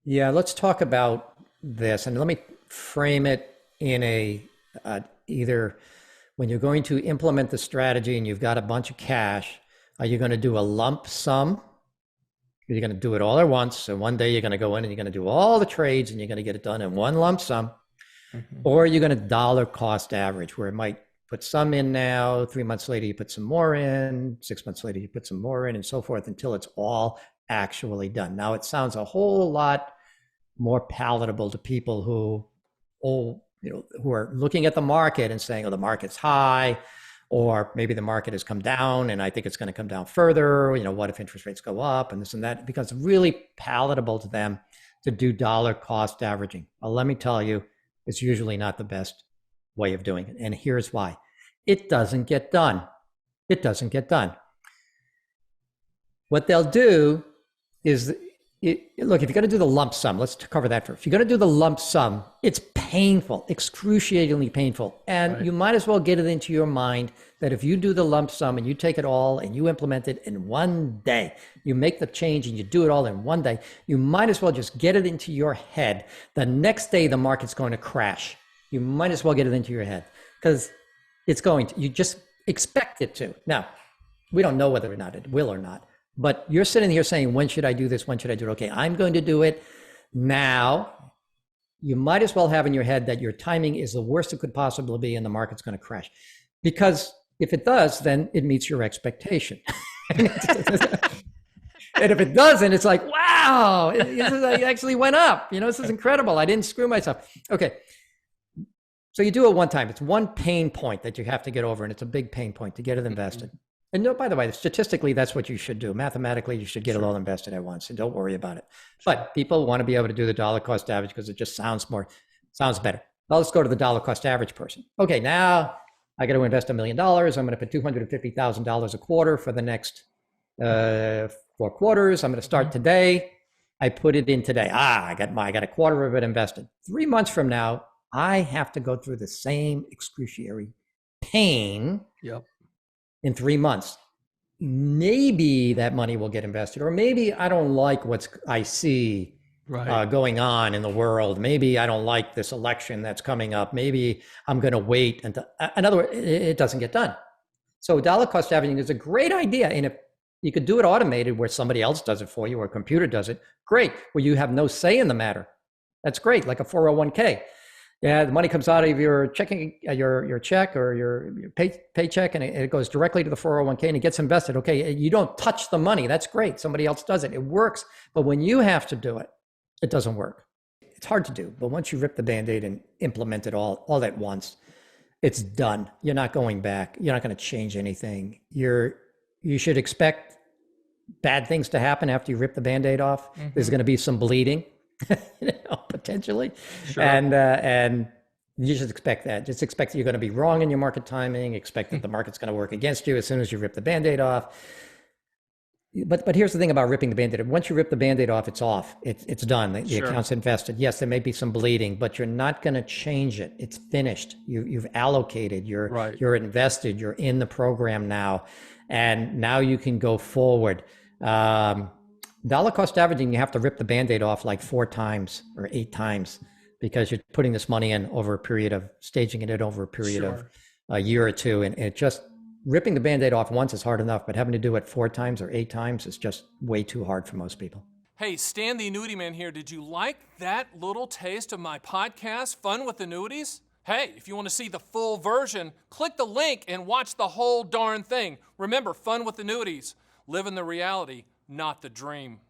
Yeah, let's talk about this, and let me frame it in a either when you're going to implement the strategy and you've got a bunch of cash, are you going to do a lump sum? You're going to do it all at once. So one day you're going to go in and you're going to do all the trades and you're going to get it done in one lump sum. Or you're going to dollar cost average, where it might put some in now, 3 months later you put some more in, 6 months later you put some more in, and so forth until it's all actually done. Now it sounds a whole lot more palatable to people who are looking at the market and saying, oh, the market's high, or maybe the market has come down and I think it's going to come down further. What if interest rates go up and this and that? It becomes really palatable to them to do dollar cost averaging. Well, let me tell you, it's usually not the best way of doing it. And here's why. It doesn't get done. It doesn't get done. What they'll do is, look, if you're going to do the lump sum, let's cover that first. If you're going to do the lump sum, it's painful, excruciatingly painful. And you might as well get it into your mind that if you do the lump sum and you take it all and you implement it in one day, you make the change and you do it all in one day, you might as well just get it into your head. The next day, the market's going to crash. You might as well get it into your head because it's going to, you just expect it to. Now, we don't know whether or not it will or not. But you're sitting here saying, when should I do this? When should I do it? Okay, I'm going to do it now. You might as well have in your head that your timing is the worst it could possibly be and the market's going to crash. Because if it does, then it meets your expectation. And if it doesn't, it's like, wow, it actually went up. This is incredible. I didn't screw myself. Okay. So you do it one time. It's one pain point that you have to get over, and it's a big pain point to get it invested. And no, by the way, statistically, that's what you should do. Mathematically, you should get it all invested at once, and don't worry about it. But people want to be able to do the dollar cost average because it just sounds better. Well, let's go to the dollar cost average person. Okay, now I got to invest $1 million. I'm going to put $250,000 a quarter for the next 4 quarters. I'm going to start today. I put it in today. I got a quarter of it invested. 3 months from now, I have to go through the same excruciating pain. Yep. In 3 months, maybe that money will get invested, or maybe I don't like what I see going on in the world. Maybe I don't like this election that's coming up. Maybe I'm going to wait until, in other words, it doesn't get done. So dollar cost averaging is a great idea. And if you could do it automated where somebody else does it for you or a computer does it, great. Where you have no say in the matter. That's great, like a 401k. Yeah, the money comes out of your checking, your check or your paycheck, and it goes directly to the 401k and it gets invested. Okay, you don't touch the money. That's great. Somebody else does it. It works. But when you have to do it, it doesn't work. It's hard to do. But once you rip the Band-Aid and implement it all at once, it's done. You're not going back. You're not going to change anything. You should expect bad things to happen after you rip the Band-Aid off. Mm-hmm. There's going to be some bleeding. Potentially. Sure. And you should expect that. Just expect that you're going to be wrong in your market timing. Expect that the market's going to work against you as soon as you rip the Band-Aid off. But here's the thing about ripping the Band-Aid. Once you rip the Band-Aid off, it's off. It's done. The account's invested. Yes, there may be some bleeding, but you're not going to change it. It's finished. You've allocated. You're invested. You're in the program now, and now you can go forward. Dollar cost averaging, you have to rip the Band-Aid off like 4 times or 8 times because you're putting this money in over a period of staging it over a period of a year or two. And it just ripping the Band-Aid off once is hard enough, but having to do it 4 times or 8 times is just way too hard for most people. Hey, Stan the Annuity Man here. Did you like that little taste of my podcast, Fun with Annuities? Hey, if you want to see the full version, click the link and watch the whole darn thing. Remember, Fun with Annuities. Live in the reality, not the dream.